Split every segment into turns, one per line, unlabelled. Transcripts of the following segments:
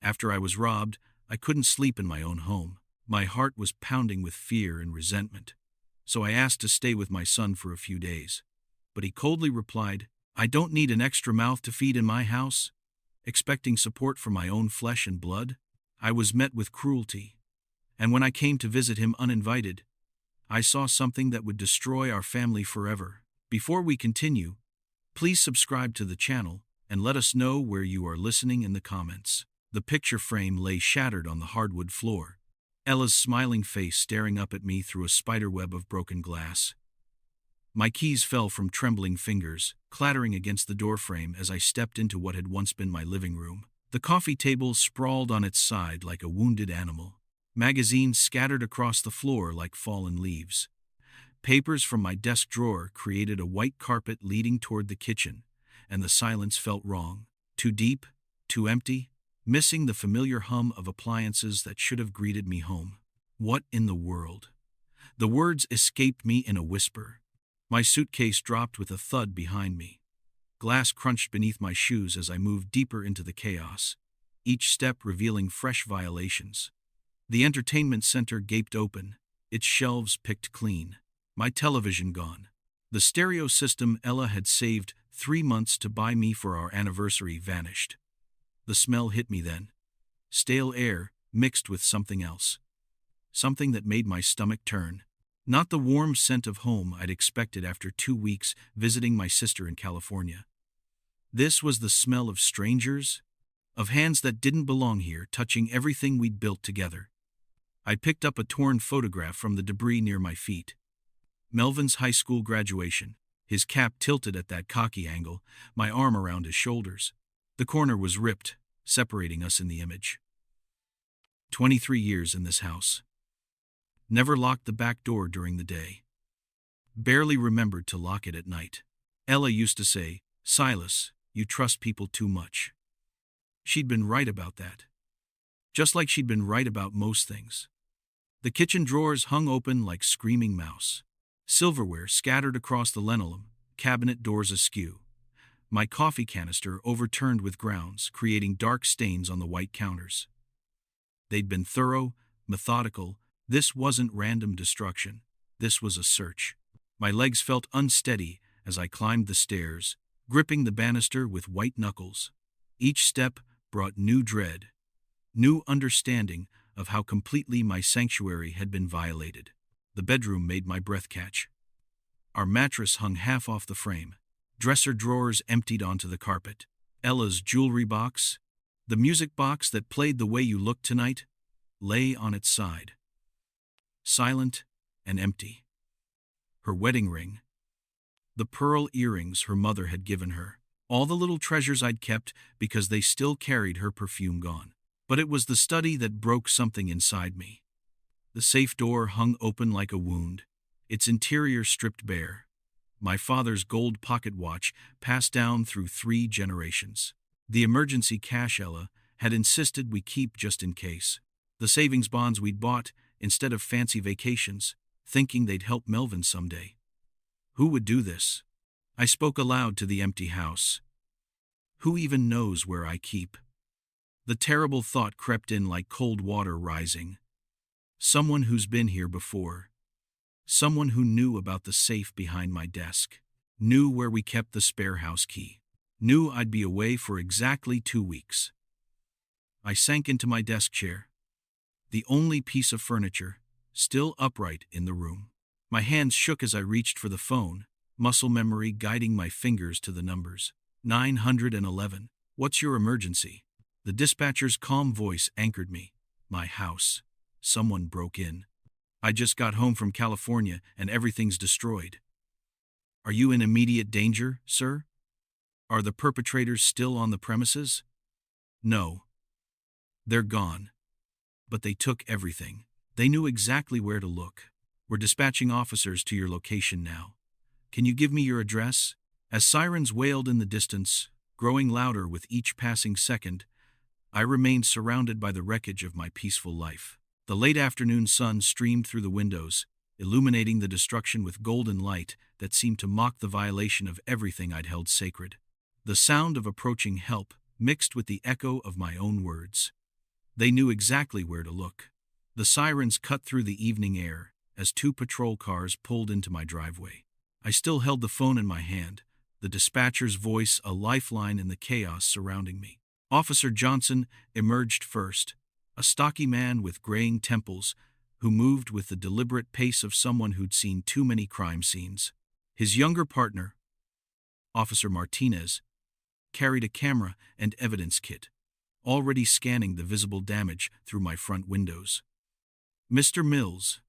After I was robbed, I couldn't sleep in my own home. My heart was pounding with fear and resentment. So I asked to stay with my son for a few days. But he coldly replied, "I don't need an extra mouth to feed in my house." Expecting support from my own flesh and blood, I was met with cruelty. And when I came to visit him uninvited, I saw something that would destroy our family forever. Before we continue, please subscribe to the channel and let us know where you are listening in the comments. The picture frame lay shattered on the hardwood floor, Ella's smiling face staring up at me through a spiderweb of broken glass. My keys fell from trembling fingers, clattering against the doorframe as I stepped into what had once been my living room. The coffee table sprawled on its side like a wounded animal. Magazines scattered across the floor like fallen leaves. Papers from my desk drawer created a white carpet leading toward the kitchen, and the silence felt wrong. Too deep, too empty, missing the familiar hum of appliances that should have greeted me home. What in the world? The words escaped me in a whisper. My suitcase dropped with a thud behind me. Glass crunched beneath my shoes as I moved deeper into the chaos, each step revealing fresh violations. The entertainment center gaped open, its shelves picked clean. My television gone. The stereo system Ella had saved 3 months to buy me for our anniversary vanished. The smell hit me then. Stale air mixed with something else. Something that made my stomach turn. Not the warm scent of home I'd expected after 2 weeks visiting my sister in California. This was the smell of strangers, of hands that didn't belong here touching everything we'd built together. I picked up a torn photograph from the debris near my feet. Melvin's high school graduation, his cap tilted at that cocky angle, my arm around his shoulders. The corner was ripped, separating us in the image. 23 years in this house. Never locked the back door during the day. Barely remembered to lock it at night. Ella used to say, "Silas, you trust people too much." She'd been right about that. Just like she'd been right about most things. The kitchen drawers hung open like screaming mouse. Silverware scattered across the linoleum, cabinet doors askew. My coffee canister overturned with grounds, creating dark stains on the white counters. They'd been thorough, methodical. This wasn't random destruction. This was a search. My legs felt unsteady as I climbed the stairs, gripping the banister with white knuckles. Each step brought new dread, new understanding of how completely my sanctuary had been violated. The bedroom made my breath catch. Our mattress hung half off the frame. Dresser drawers emptied onto the carpet. Ella's jewelry box, the music box that played The Way You Look Tonight, lay on its side. Silent and empty. Her wedding ring. The pearl earrings her mother had given her. All the little treasures I'd kept because they still carried her perfume gone. But it was the study that broke something inside me. The safe door hung open like a wound, its interior stripped bare. My father's gold pocket watch passed down through 3 generations. The emergency cash Ella had insisted we keep just in case. The savings bonds we'd bought instead of fancy vacations, thinking they'd help Melvin someday. Who would do this? I spoke aloud to the empty house. Who even knows where I keep? The terrible thought crept in like cold water rising. Someone who's been here before. Someone who knew about the safe behind my desk. Knew where we kept the spare house key. Knew I'd be away for exactly 2 weeks. I sank into my desk chair. The only piece of furniture still upright in the room. My hands shook as I reached for the phone, muscle memory guiding my fingers to the numbers. 911. What's your emergency? The dispatcher's calm voice anchored me. My house. Someone broke in. I just got home from California and everything's destroyed. Are you in immediate danger, sir? Are the perpetrators still on the premises? No. They're gone. But they took everything. They knew exactly where to look. We're dispatching officers to your location now. Can you give me your address? As sirens wailed in the distance, growing louder with each passing second, I remained surrounded by the wreckage of my peaceful life. The late afternoon sun streamed through the windows, illuminating the destruction with golden light that seemed to mock the violation of everything I'd held sacred. The sound of approaching help mixed with the echo of my own words. They knew exactly where to look. The sirens cut through the evening air as 2 patrol cars pulled into my driveway. I still held the phone in my hand, the dispatcher's voice a lifeline in the chaos surrounding me. Officer Johnson emerged first, a stocky man with graying temples who moved with the deliberate pace of someone who'd seen too many crime scenes. His younger partner, Officer Martinez, carried a camera and evidence kit, already scanning the visible damage through my front windows. "Mr. Mills,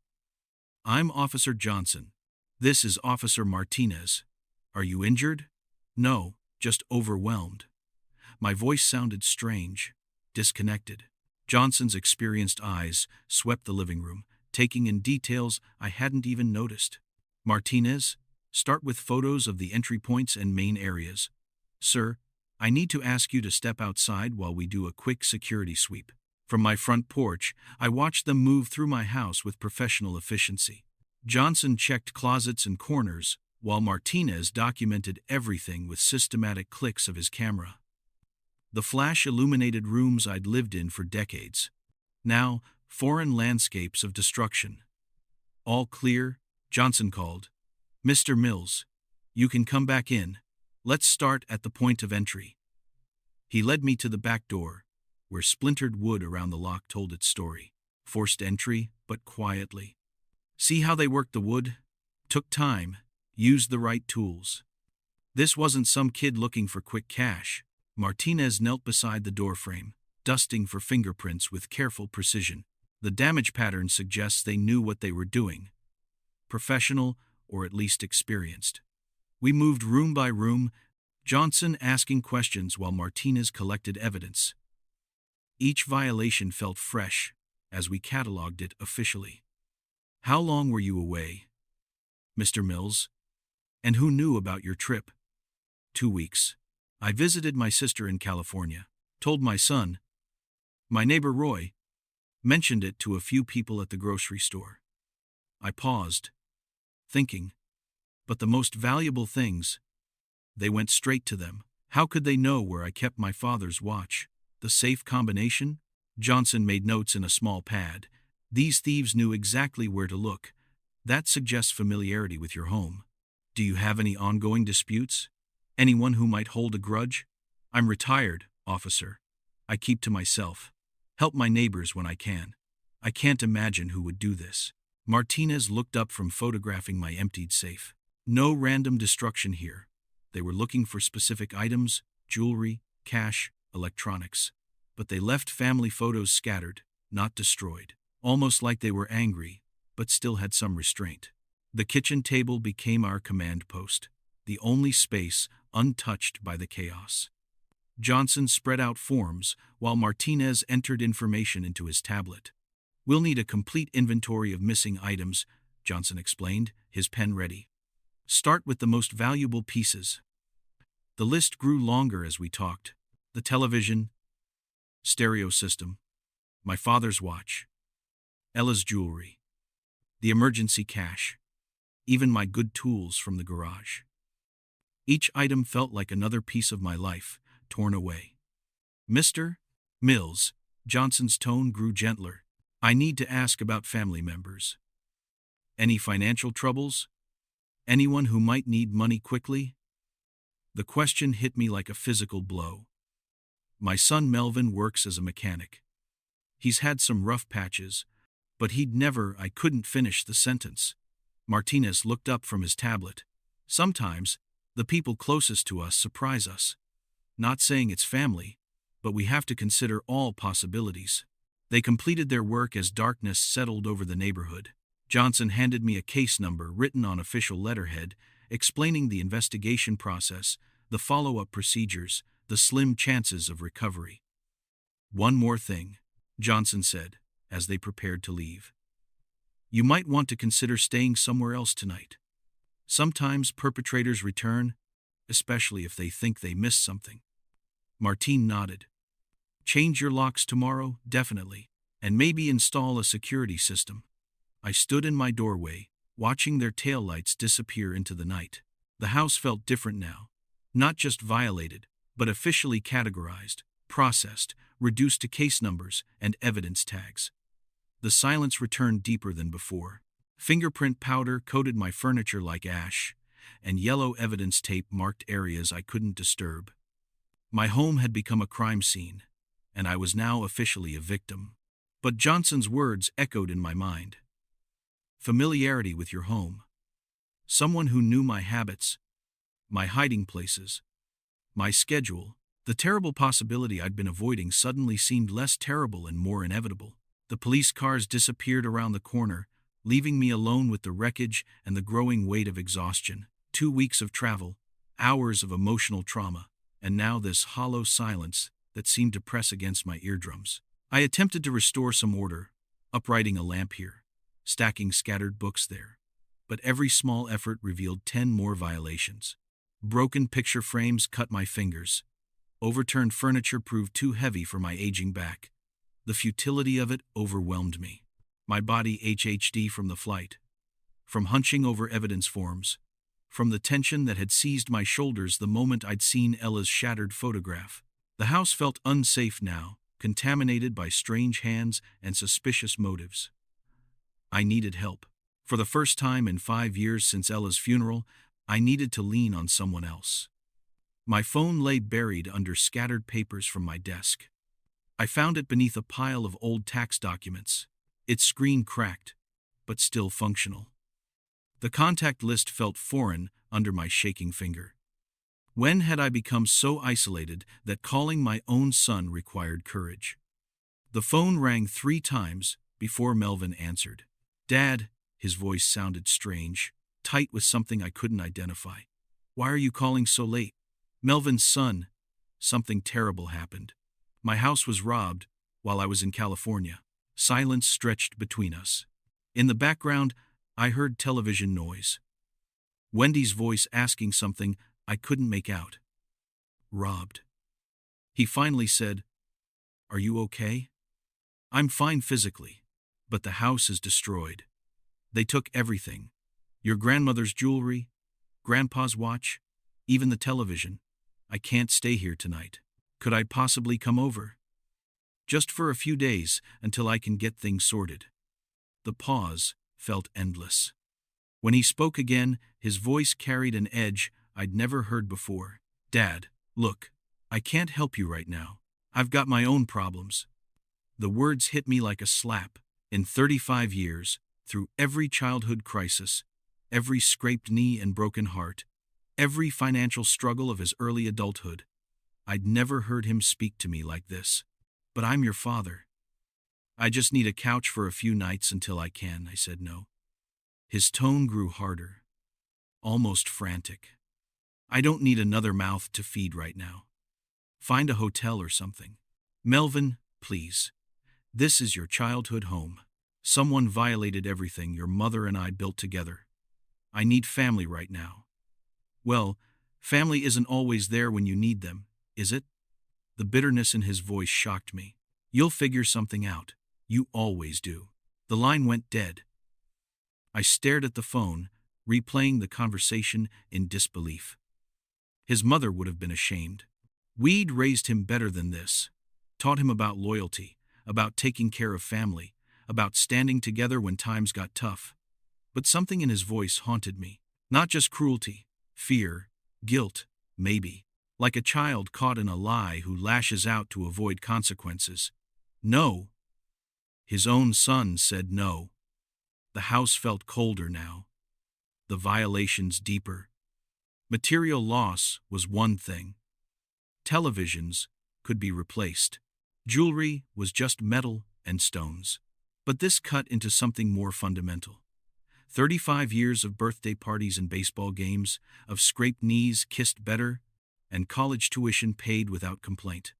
I'm Officer Johnson. This is Officer Martinez. Are you injured?" "No, just overwhelmed." My voice sounded strange, disconnected. Johnson's experienced eyes swept the living room, taking in details I hadn't even noticed. "Martinez, start with photos of the entry points and main areas. Sir, I need to ask you to step outside while we do a quick security sweep." From my front porch, I watched them move through my house with professional efficiency. Johnson checked closets and corners, while Martinez documented everything with systematic clicks of his camera. The flash-illuminated rooms I'd lived in for decades. Now, foreign landscapes of destruction. "All clear," Johnson called. "Mr. Mills, you can come back in. Let's start at the point of entry." He led me to the back door, where splintered wood around the lock told its story. Forced entry, but quietly. See how they worked the wood? Took time, used the right tools. This wasn't some kid looking for quick cash. Martinez knelt beside the doorframe, dusting for fingerprints with careful precision. The damage pattern suggests they knew what they were doing. Professional, or at least experienced. We moved room by room, Johnson asking questions while Martinez collected evidence. Each violation felt fresh as we cataloged it officially. "How long were you away, Mr. Mills? And who knew about your trip?" 2 weeks. I visited my sister in California, told my son. My neighbor Roy mentioned it to a few people at the grocery store. I paused, thinking, but the most valuable things, they went straight to them. How could they know where I kept my father's watch? The safe combination? Johnson made notes in a small pad. These thieves knew exactly where to look. That suggests familiarity with your home. Do you have any ongoing disputes? Anyone who might hold a grudge? I'm retired, officer. I keep to myself. Help my neighbors when I can. I can't imagine who would do this. Martinez looked up from photographing my emptied safe. No random destruction here. They were looking for specific items, jewelry, cash, electronics. But they left family photos scattered, not destroyed. Almost like they were angry, but still had some restraint. The kitchen table became our command post, the only space untouched by the chaos. Johnson spread out forms while Martinez entered information into his tablet. "We'll need a complete inventory of missing items," Johnson explained, his pen ready. "Start with the most valuable pieces." The list grew longer as we talked. The television, stereo system, my father's watch, Ella's jewelry, the emergency cash, even my good tools from the garage. Each item felt like another piece of my life, torn away. "Mr. Mills," Johnson's tone grew gentler. "I need to ask about family members. Any financial troubles? Anyone who might need money quickly?" The question hit me like a physical blow. My son Melvin works as a mechanic. He's had some rough patches, but I couldn't finish the sentence. Martinez looked up from his tablet. "Sometimes, the people closest to us surprise us. Not saying it's family, but we have to consider all possibilities." They completed their work as darkness settled over the neighborhood. Johnson handed me a case number written on official letterhead, explaining the investigation process, the follow-up procedures, the slim chances of recovery. "One more thing," Johnson said, as they prepared to leave. "You might want to consider staying somewhere else tonight. Sometimes perpetrators return, especially if they think they missed something." Martine nodded. "Change your locks tomorrow, definitely, and maybe install a security system." I stood in my doorway, watching their taillights disappear into the night. The house felt different now. Not just violated, but officially categorized, processed, reduced to case numbers and evidence tags. The silence returned deeper than before. Fingerprint powder coated my furniture like ash, and yellow evidence tape marked areas I couldn't disturb. My home had become a crime scene, and I was now officially a victim. But Johnson's words echoed in my mind. Familiarity with your home. Someone who knew my habits, my hiding places, my schedule. The terrible possibility I'd been avoiding suddenly seemed less terrible and more inevitable. The police cars disappeared around the corner, leaving me alone with the wreckage and the growing weight of exhaustion. 2 weeks of travel, hours of emotional trauma, and now this hollow silence that seemed to press against my eardrums. I attempted to restore some order, uprighting a lamp here, stacking scattered books there. But every small effort revealed 10 more violations. Broken picture frames cut my fingers. Overturned furniture proved too heavy for my aging back. The futility of it overwhelmed me. My body HHD from the flight, from hunching over evidence forms, from the tension that had seized my shoulders the moment I'd seen Ella's shattered photograph. The house felt unsafe now, contaminated by strange hands and suspicious motives. I needed help. For the first time in 5 years since Ella's funeral, I needed to lean on someone else. My phone lay buried under scattered papers from my desk. I found it beneath a pile of old tax documents. Its screen cracked, but still functional. The contact list felt foreign under my shaking finger. When had I become so isolated that calling my own son required courage? The phone rang 3 times before Melvin answered. "Dad," his voice sounded strange, tight with something I couldn't identify. "Why are you calling so late?" "Melvin's son, something terrible happened. My house was robbed while I was in California." Silence stretched between us. In the background, I heard television noise. Wendy's voice asking something I couldn't make out. "Robbed." He finally said, "Are you okay?" "I'm fine physically, but the house is destroyed. They took everything. Your grandmother's jewelry, grandpa's watch, even the television. I can't stay here tonight. Could I possibly come over? Just for a few days until I can get things sorted." The pause felt endless. When he spoke again, his voice carried an edge I'd never heard before. "Dad, look, I can't help you right now. I've got my own problems." The words hit me like a slap. In 35 years, through every childhood crisis, every scraped knee and broken heart, every financial struggle of his early adulthood, I'd never heard him speak to me like this. "But I'm your father. I just need a couch for a few nights until I can," I said no. His tone grew harder, almost frantic. "I don't need another mouth to feed right now. Find a hotel or something. Melvin, please. This is your childhood home. Someone violated everything your mother and I built together. I need family right now." "Well, family isn't always there when you need them, is it?" The bitterness in his voice shocked me. "You'll figure something out. You always do." The line went dead. I stared at the phone, replaying the conversation in disbelief. His mother would have been ashamed. We'd raised him better than this. Taught him about loyalty, about taking care of family, about standing together when times got tough. But something in his voice haunted me. Not just cruelty, fear, guilt, maybe. Like a child caught in a lie who lashes out to avoid consequences. No. His own son said no. The house felt colder now. The violations deeper. Material loss was one thing. Televisions could be replaced. Jewelry was just metal and stones. But this cut into something more fundamental. 35 years of birthday parties and baseball games, of scraped knees kissed better, and college tuition paid without complaint.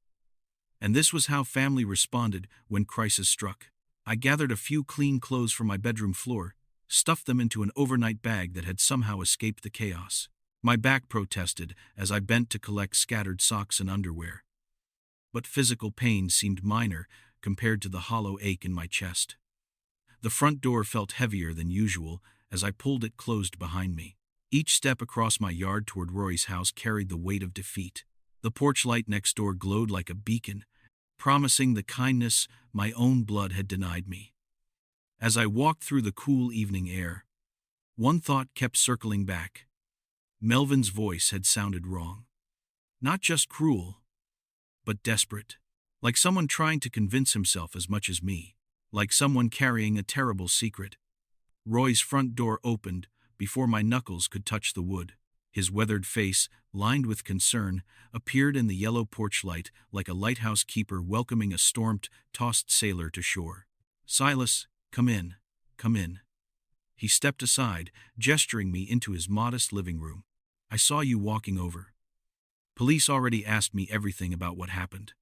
And this was how family responded when crisis struck. I gathered a few clean clothes from my bedroom floor, stuffed them into an overnight bag that had somehow escaped the chaos. My back protested as I bent to collect scattered socks and underwear. But physical pain seemed minor compared to the hollow ache in my chest. The front door felt heavier than usual as I pulled it closed behind me. Each step across my yard toward Rory's house carried the weight of defeat. The porch light next door glowed like a beacon, promising the kindness my own blood had denied me. As I walked through the cool evening air, one thought kept circling back. Melvin's voice had sounded wrong. Not just cruel, but desperate. Like someone trying to convince himself as much as me. Like someone carrying a terrible secret. Roy's front door opened before my knuckles could touch the wood. His weathered face, lined with concern, appeared in the yellow porch light like a lighthouse keeper welcoming a storm-tossed sailor to shore. "Silas, come in, come in." He stepped aside, gesturing me into his modest living room. "I saw you walking over." Police already asked me everything about what happened.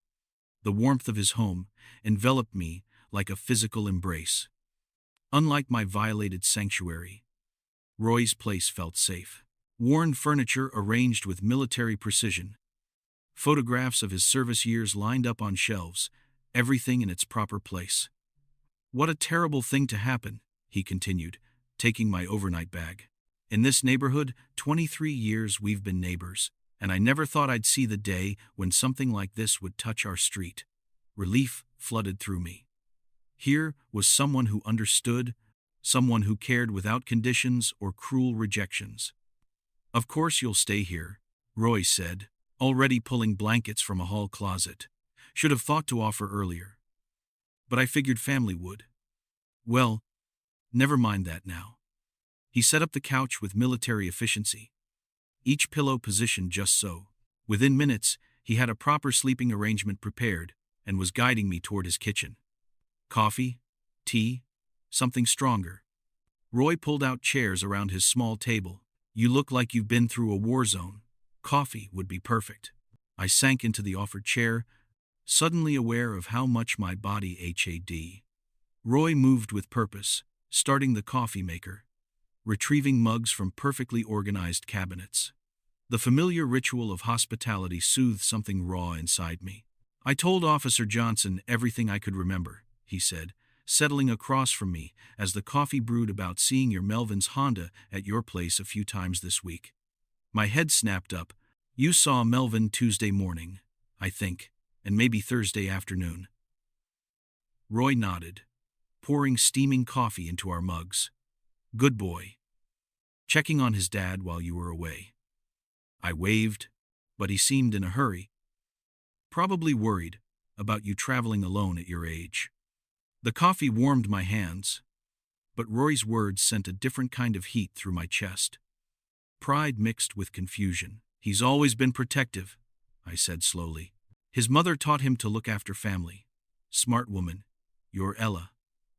The warmth of his home enveloped me like a physical embrace. Unlike my violated sanctuary, Roy's place felt safe. Worn furniture arranged with military precision. Photographs of his service years lined up on shelves, everything in its proper place. "What a terrible thing to happen," he continued, taking my overnight bag. "In this neighborhood, 23 years we've been neighbors, and I never thought I'd see the day when something like this would touch our street." Relief flooded through me. Here was someone who understood, someone who cared without conditions or cruel rejections. "Of course you'll stay here," Roy said, already pulling blankets from a hall closet. "Should have thought to offer earlier. But I figured family would." "Well, never mind that now." He set up the couch with military efficiency. Each pillow positioned just so. Within minutes, he had a proper sleeping arrangement prepared and was guiding me toward his kitchen. "Coffee? Tea? Something stronger?" Roy pulled out chairs around his small table. "You look like you've been through a war zone. Coffee would be perfect." I sank into the offered chair, suddenly aware of how much my body had. Roy moved with purpose, starting the coffee maker, retrieving mugs from perfectly organized cabinets. The familiar ritual of hospitality soothed something raw inside me. "I told Officer Johnson everything I could remember," he said, settling across from me as the coffee brewed about seeing your Melvin's Honda at your place a few times this week. My head snapped up. "You saw Melvin Tuesday morning, I think, and maybe Thursday afternoon." Roy nodded, pouring steaming coffee into our mugs. "Good boy. Checking on his dad while you were away." I waved, but he seemed in a hurry. "Probably worried about you traveling alone at your age." The coffee warmed my hands, but Roy's words sent a different kind of heat through my chest. Pride mixed with confusion. "He's always been protective," I said slowly. "His mother taught him to look after family. Smart woman. Your Ella.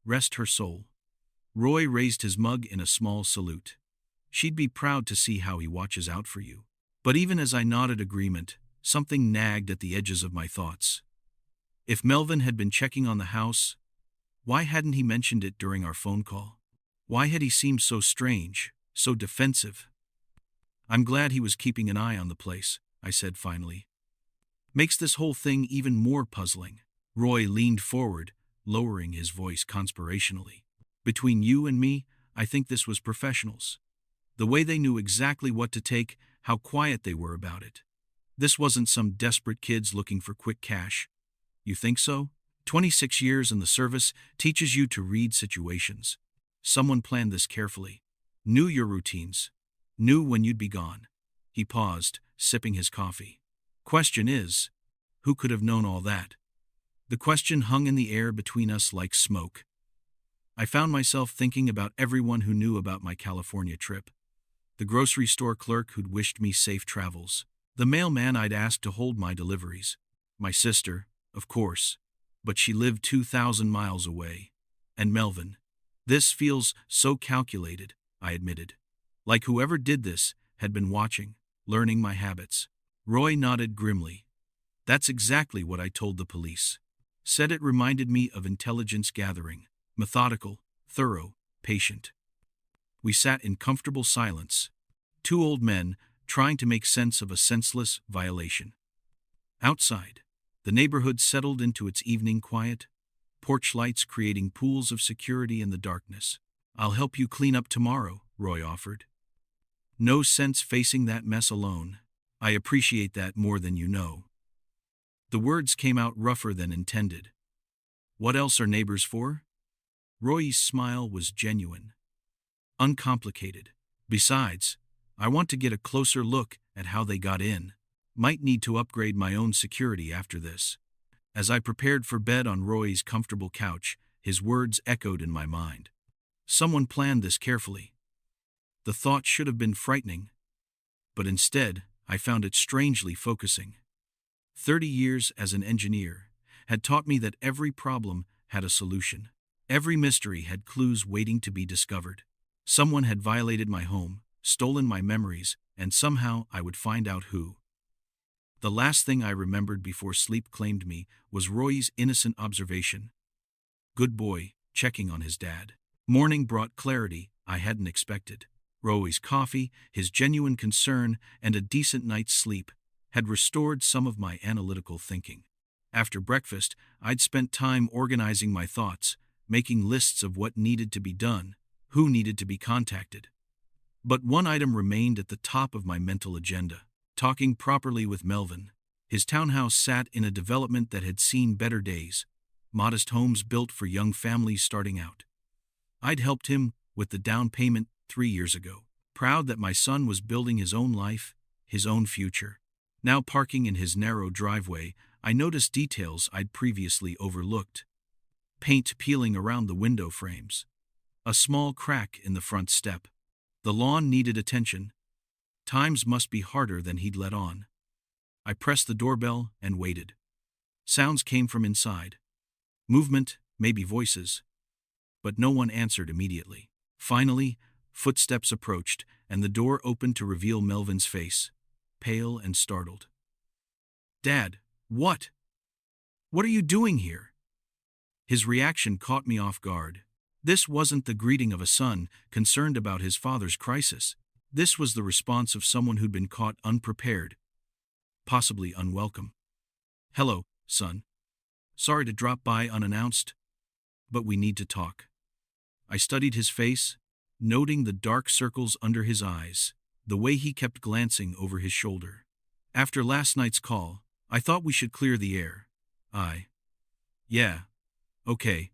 Rest her soul." Roy raised his mug in a small salute. "She'd be proud to see how he watches out for you." But even as I nodded agreement, something nagged at the edges of my thoughts. If Melvin had been checking on the house, why hadn't he mentioned it during our phone call? Why had he seemed so strange, so defensive? "I'm glad he was keeping an eye on the place," I said finally. "Makes this whole thing even more puzzling." Roy leaned forward, lowering his voice conspirationally. "Between you and me, I think this was professionals. The way they knew exactly what to take, how quiet they were about it. This wasn't some desperate kids looking for quick cash." "You think so?" 26 years in the service teaches you to read situations. Someone planned this carefully. Knew your routines. Knew when you'd be gone. He paused, sipping his coffee. "Question is, who could have known all that?" The question hung in the air between us like smoke. I found myself thinking about everyone who knew about my California trip. The grocery store clerk who'd wished me safe travels. The mailman I'd asked to hold my deliveries. My sister, of course, but she lived 2,000 miles away. And Melvin. "This feels so calculated," I admitted. Like whoever did this had been watching, learning my habits. Roy nodded grimly. "That's exactly what I told the police. Said it reminded me of intelligence gathering. Methodical, thorough, patient." We sat in comfortable silence. Two old men trying to make sense of a senseless violation. Outside, the neighborhood settled into its evening quiet, porch lights creating pools of security in the darkness. "I'll help you clean up tomorrow," Roy offered. "No sense facing that mess alone." I appreciate that more than you know. The words came out rougher than intended. What else are neighbors for? Roy's smile was genuine, uncomplicated. Besides, I want to get a closer look at how they got in. Might need to upgrade my own security after this. As I prepared for bed on Roy's comfortable couch, his words echoed in my mind. Someone planned this carefully. The thought should have been frightening, but instead, I found it strangely focusing. 30 years as an engineer had taught me that every problem had a solution. Every mystery had clues waiting to be discovered. Someone had violated my home, stolen my memories, and somehow I would find out who. The last thing I remembered before sleep claimed me was Roy's innocent observation. Good boy, checking on his dad. Morning brought clarity I hadn't expected. Roy's coffee, his genuine concern, and a decent night's sleep had restored some of my analytical thinking. After breakfast, I'd spent time organizing my thoughts, making lists of what needed to be done, who needed to be contacted. But one item remained at the top of my mental agenda: talking properly with Melvin. His townhouse sat in a development that had seen better days, modest homes built for young families starting out. I'd helped him with the down payment 3 years ago, proud that my son was building his own life, his own future. Now parking in his narrow driveway, I noticed details I'd previously overlooked. Paint peeling around the window frames. A small crack in the front step. The lawn needed attention. Times must be harder than he'd let on. I pressed the doorbell and waited. Sounds came from inside. Movement, maybe voices. But no one answered immediately. Finally, footsteps approached, and the door opened to reveal Melvin's face, pale and startled. Dad, what? What are you doing here? His reaction caught me off guard. This wasn't the greeting of a son concerned about his father's crisis. This was the response of someone who'd been caught unprepared, possibly unwelcome. Hello, son. Sorry to drop by unannounced, but we need to talk. I studied his face, noting the dark circles under his eyes, the way he kept glancing over his shoulder. After last night's call, I thought we should clear the air. Yeah. Okay.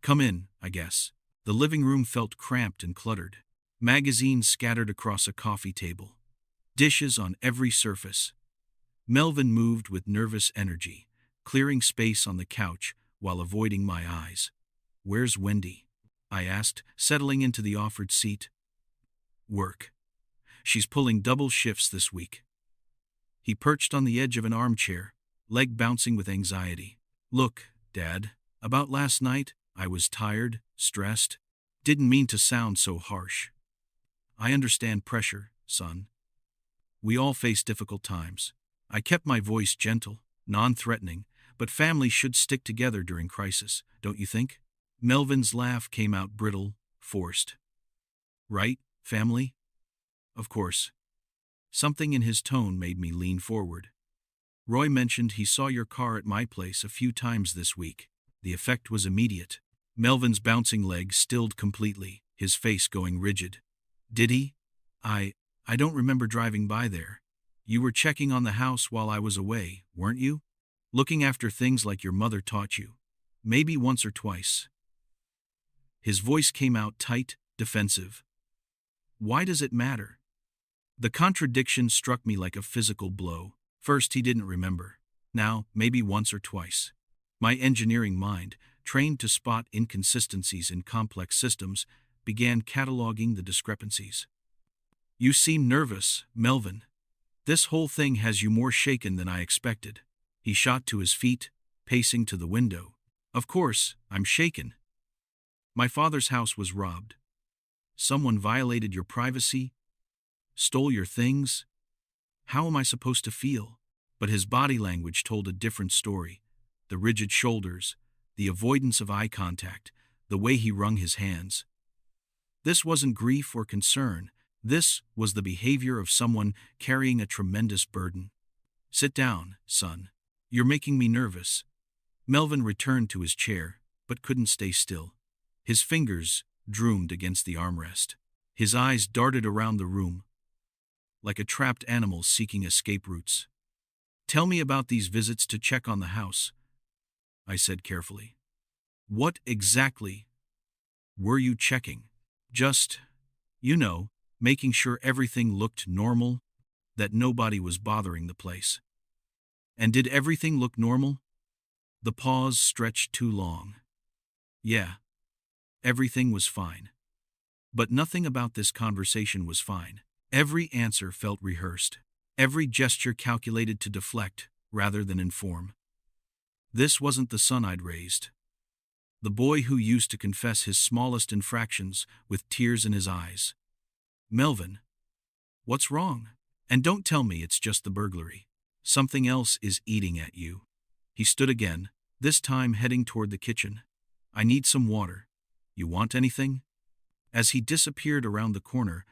Come in, I guess. The living room felt cramped and cluttered. Magazines scattered across a coffee table. Dishes on every surface. Melvin moved with nervous energy, clearing space on the couch while avoiding my eyes. Where's Wendy? I asked, settling into the offered seat. Work. She's pulling double shifts this week. He perched on the edge of an armchair, leg bouncing with anxiety. Look, Dad, about last night, I was tired, stressed. Didn't mean to sound so harsh. I understand pressure, son. We all face difficult times. I kept my voice gentle, non-threatening, but families should stick together during crisis, don't you think? Melvin's laugh came out brittle, forced. Right, family? Of course. Something in his tone made me lean forward. Roy mentioned he saw your car at my place a few times this week. The effect was immediate. Melvin's bouncing legs stilled completely, his face going rigid. Did he? I don't remember driving by there. You were checking on the house while I was away, weren't you? Looking after things like your mother taught you. Maybe once or twice. His voice came out tight, defensive. Why does it matter? The contradiction struck me like a physical blow. First, he didn't remember. Now, maybe once or twice. My engineering mind, trained to spot inconsistencies in complex systems, began cataloging the discrepancies. You seem nervous, Melvin. This whole thing has you more shaken than I expected. He shot to his feet, pacing to the window. Of course, I'm shaken. My father's house was robbed. Someone violated your privacy, stole your things. How am I supposed to feel? But his body language told a different story. The rigid shoulders, the avoidance of eye contact, the way he wrung his hands. This wasn't grief or concern. This was the behavior of someone carrying a tremendous burden. Sit down, son. You're making me nervous. Melvin returned to his chair, but couldn't stay still. His fingers droomed against the armrest. His eyes darted around the room. like a trapped animal seeking escape routes. "Tell me about these visits to check on the house," I said carefully. "What exactly were you checking?" "Just, making sure everything looked normal, that nobody was bothering the place." "And did everything look normal?" The pause stretched too long. "Yeah, everything was fine." But nothing about this conversation was fine. Every answer felt rehearsed. Every gesture calculated to deflect, rather than inform. This wasn't the son I'd raised. The boy who used to confess his smallest infractions with tears in his eyes. "Melvin, what's wrong? And don't tell me it's just the burglary. Something else is eating at you." He stood again, this time heading toward the kitchen. "I need some water. You want anything?" As he disappeared around the corner,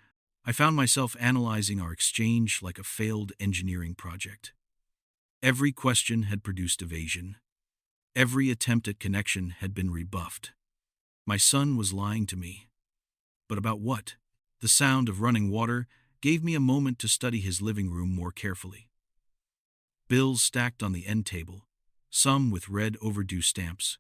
I found myself analyzing our exchange like a failed engineering project. Every question had produced evasion. Every attempt at connection had been rebuffed. My son was lying to me. But about what? The sound of running water gave me a moment to study his living room more carefully. Bills stacked on the end table, some with red overdue stamps.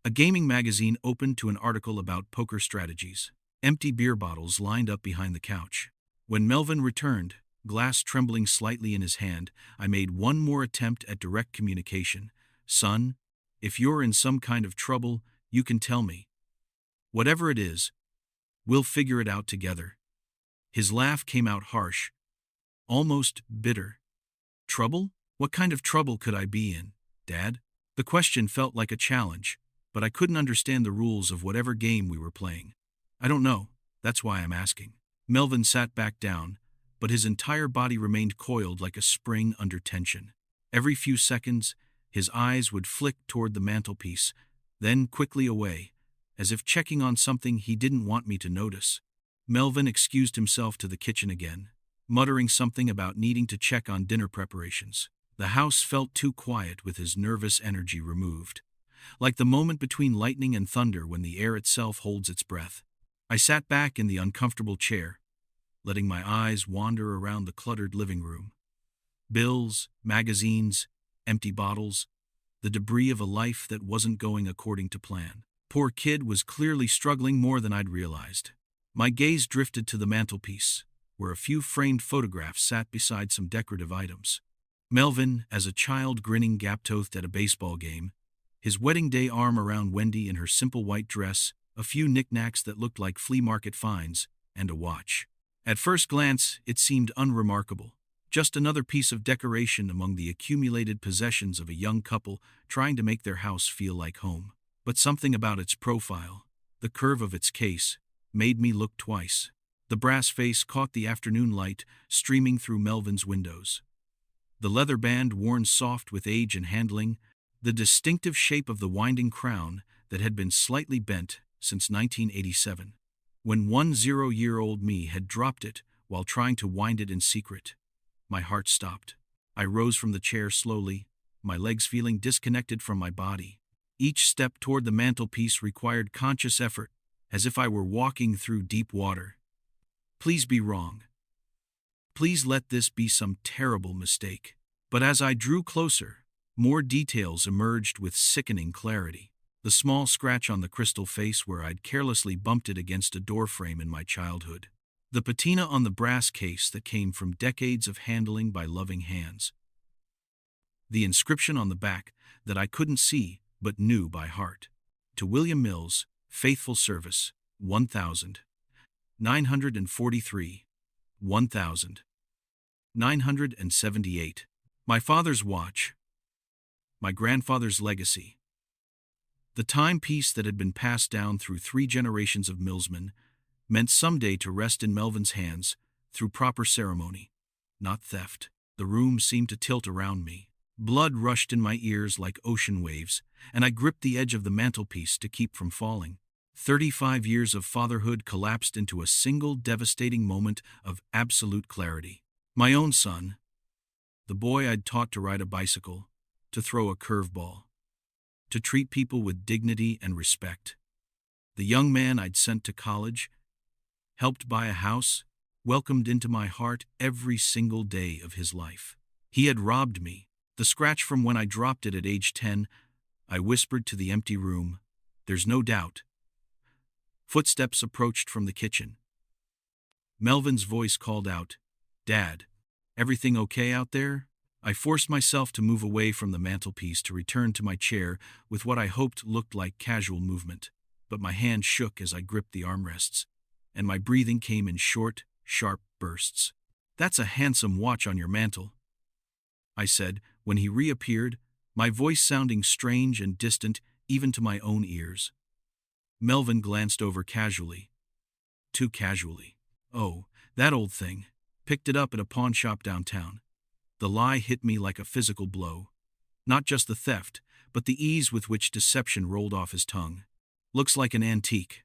A gaming magazine opened to an article about poker strategies. Empty beer bottles lined up behind the couch. When Melvin returned, glass trembling slightly in his hand, I made one more attempt at direct communication. "Son, if you're in some kind of trouble, you can tell me. Whatever it is, we'll figure it out together." His laugh came out harsh, almost bitter. "Trouble? What kind of trouble could I be in, Dad?" The question felt like a challenge, but I couldn't understand the rules of whatever game we were playing. "I don't know, that's why I'm asking." Melvin sat back down, but his entire body remained coiled like a spring under tension. Every few seconds, his eyes would flick toward the mantelpiece, then quickly away, as if checking on something he didn't want me to notice. Melvin excused himself to the kitchen again, muttering something about needing to check on dinner preparations. The house felt too quiet with his nervous energy removed, like the moment between lightning and thunder when the air itself holds its breath. I sat back in the uncomfortable chair, letting my eyes wander around the cluttered living room. Bills, magazines, empty bottles, the debris of a life that wasn't going according to plan. Poor kid was clearly struggling more than I'd realized. My gaze drifted to the mantelpiece, where a few framed photographs sat beside some decorative items. Melvin, as a child grinning gap-toothed at a baseball game, his wedding day arm around Wendy in her simple white dress, a few knickknacks that looked like flea market finds, and a watch. At first glance, it seemed unremarkable. Just another piece of decoration among the accumulated possessions of a young couple trying to make their house feel like home. But something about its profile, the curve of its case, made me look twice. The brass face caught the afternoon light streaming through Melvin's windows. The leather band worn soft with age and handling, the distinctive shape of the winding crown that had been slightly bent since 1987, when 10-year-old me had dropped it while trying to wind it in secret. My heart stopped. I rose from the chair slowly, my legs feeling disconnected from my body. Each step toward the mantelpiece required conscious effort, as if I were walking through deep water. Please be wrong. Please let this be some terrible mistake. But as I drew closer, more details emerged with sickening clarity. The small scratch on the crystal face where I'd carelessly bumped it against a doorframe in my childhood. The patina on the brass case that came from decades of handling by loving hands. The inscription on the back that I couldn't see but knew by heart. To William Mills, faithful service, 1,943, 1,978. My father's watch. My grandfather's legacy. The timepiece that had been passed down through 3 generations of millsmen meant someday to rest in Melvin's hands through proper ceremony, not theft. The room seemed to tilt around me. Blood rushed in my ears like ocean waves, and I gripped the edge of the mantelpiece to keep from falling. 35 years of fatherhood collapsed into a single devastating moment of absolute clarity. My own son, the boy I'd taught to ride a bicycle, to throw a curveball, to treat people with dignity and respect. The young man I'd sent to college, helped buy a house, welcomed into my heart every single day of his life. He had robbed me. The scratch from when I dropped it at age 10, I whispered to the empty room. There's no doubt. Footsteps approached from the kitchen. Melvin's voice called out, "Dad, everything okay out there?" I forced myself to move away from the mantelpiece to return to my chair with what I hoped looked like casual movement, but my hand shook as I gripped the armrests, and my breathing came in short, sharp bursts. "That's a handsome watch on your mantel," I said, when he reappeared, my voice sounding strange and distant even to my own ears. Melvin glanced over casually. Too casually. "Oh, that old thing. Picked it up at a pawn shop downtown." The lie hit me like a physical blow. Not just the theft, but the ease with which deception rolled off his tongue. "Looks like an antique."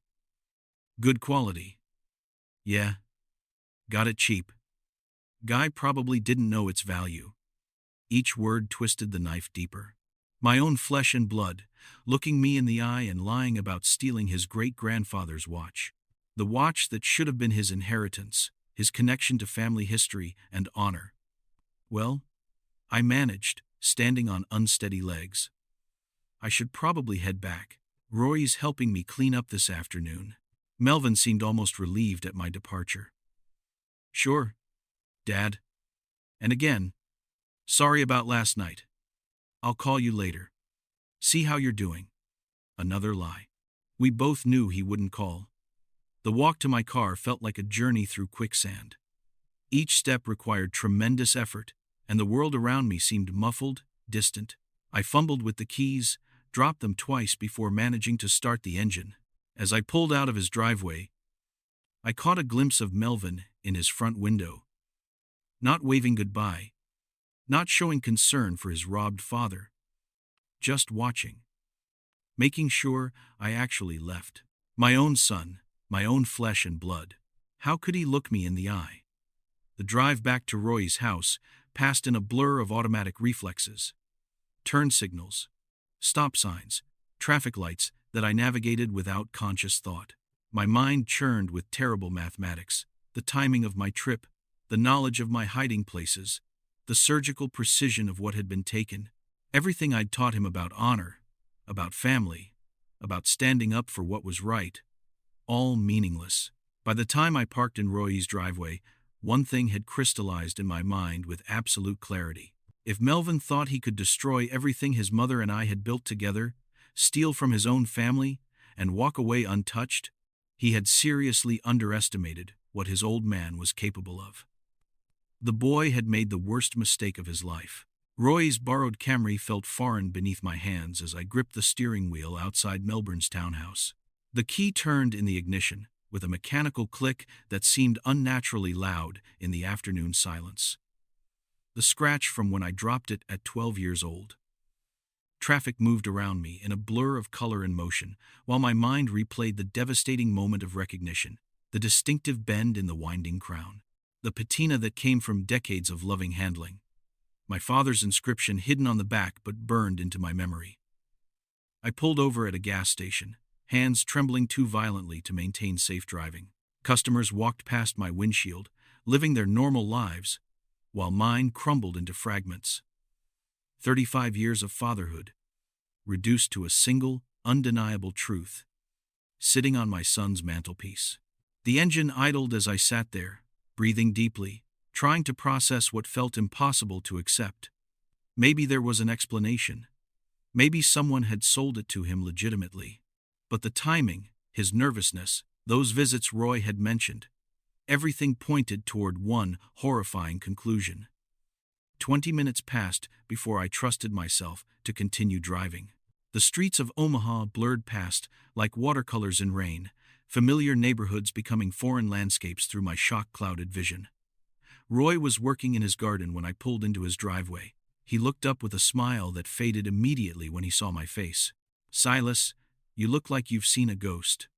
"Good quality." "Yeah. Got it cheap." Guy probably didn't know its value. Each word twisted the knife deeper. My own flesh and blood, looking me in the eye and lying about stealing his great-grandfather's watch. The watch that should have been his inheritance, his connection to family history and honor. Well, I managed, standing on unsteady legs. I should probably head back. Roy's helping me clean up this afternoon. Melvin seemed almost relieved at my departure. "Sure, Dad. And again, sorry about last night. I'll call you later. See how you're doing." Another lie. We both knew he wouldn't call. The walk to my car felt like a journey through quicksand. Each step required tremendous effort, and the world around me seemed muffled, distant. I fumbled with the keys, dropped them twice before managing to start the engine. As I pulled out of his driveway, I caught a glimpse of Melvin in his front window. Not waving goodbye, not showing concern for his robbed father, just watching. Making sure I actually left. My own son, my own flesh and blood. How could he look me in the eye? The drive back to Roy's house passed in a blur of automatic reflexes. Turn signals, stop signs, traffic lights that I navigated without conscious thought. My mind churned with terrible mathematics, the timing of my trip, the knowledge of my hiding places, the surgical precision of what had been taken. Everything I'd taught him about honor, about family, about standing up for what was right. All meaningless. By the time I parked in Roy's driveway, one thing had crystallized in my mind with absolute clarity. If Melvin thought he could destroy everything his mother and I had built together, steal from his own family, and walk away untouched, he had seriously underestimated what his old man was capable of. The boy had made the worst mistake of his life. Roy's borrowed Camry felt foreign beneath my hands as I gripped the steering wheel outside Melbourne's townhouse. The key turned in the ignition, with a mechanical click that seemed unnaturally loud in the afternoon silence. The scratch from when I dropped it at 12 years old. Traffic moved around me in a blur of color and motion, while my mind replayed the devastating moment of recognition, the distinctive bend in the winding crown, the patina that came from decades of loving handling. My father's inscription hidden on the back but burned into my memory. I pulled over at a gas station, hands trembling too violently to maintain safe driving. Customers walked past my windshield, living their normal lives, while mine crumbled into fragments. 35 years of fatherhood, reduced to a single, undeniable truth, sitting on my son's mantelpiece. The engine idled as I sat there, breathing deeply, trying to process what felt impossible to accept. Maybe there was an explanation. Maybe someone had sold it to him legitimately. But the timing, his nervousness, those visits Roy had mentioned, everything pointed toward one horrifying conclusion. 20 minutes passed before I trusted myself to continue driving. The streets of Omaha blurred past like watercolors in rain, familiar neighborhoods becoming foreign landscapes through my shock-clouded vision. Roy was working in his garden when I pulled into his driveway. He looked up with a smile that faded immediately when he saw my face. "Silas, you look like you've seen a ghost."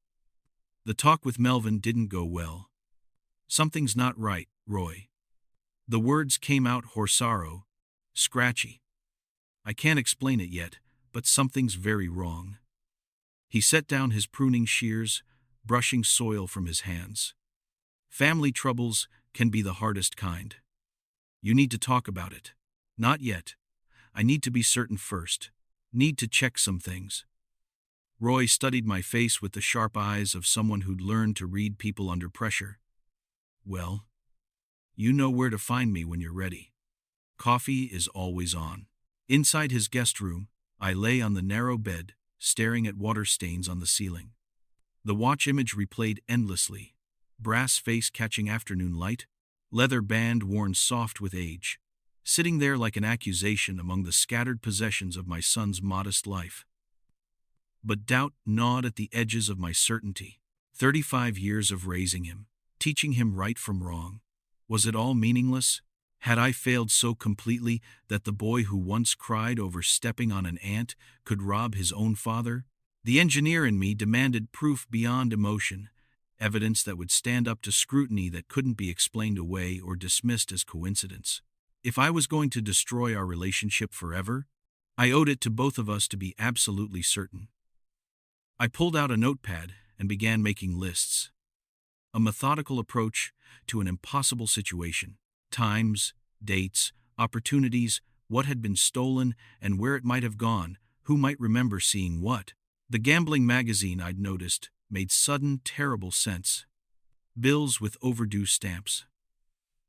The talk with Melvin didn't go well. "Something's not right, Roy." The words came out hoarse, scratchy. "I can't explain it yet, but something's very wrong." He set down his pruning shears, brushing soil from his hands. Family troubles can be the hardest kind. You need to talk about it. Not yet. I need to be certain first. Need to check some things. Roy studied my face with the sharp eyes of someone who'd learned to read people under pressure. Well, you know where to find me when you're ready. Coffee is always on. Inside his guest room, I lay on the narrow bed, staring at water stains on the ceiling. The watch image replayed endlessly. Brass face catching afternoon light, leather band worn soft with age, sitting there like an accusation among the scattered possessions of my son's modest life. But doubt gnawed at the edges of my certainty. 35 years of raising him, teaching him right from wrong. Was it all meaningless? Had I failed so completely that the boy who once cried over stepping on an ant could rob his own father? The engineer in me demanded proof beyond emotion, evidence that would stand up to scrutiny that couldn't be explained away or dismissed as coincidence. If I was going to destroy our relationship forever, I owed it to both of us to be absolutely certain. I pulled out a notepad and began making lists. A methodical approach to an impossible situation. Times, dates, opportunities, what had been stolen and where it might have gone, who might remember seeing what. The gambling magazine I'd noticed made sudden, terrible sense. Bills with overdue stamps.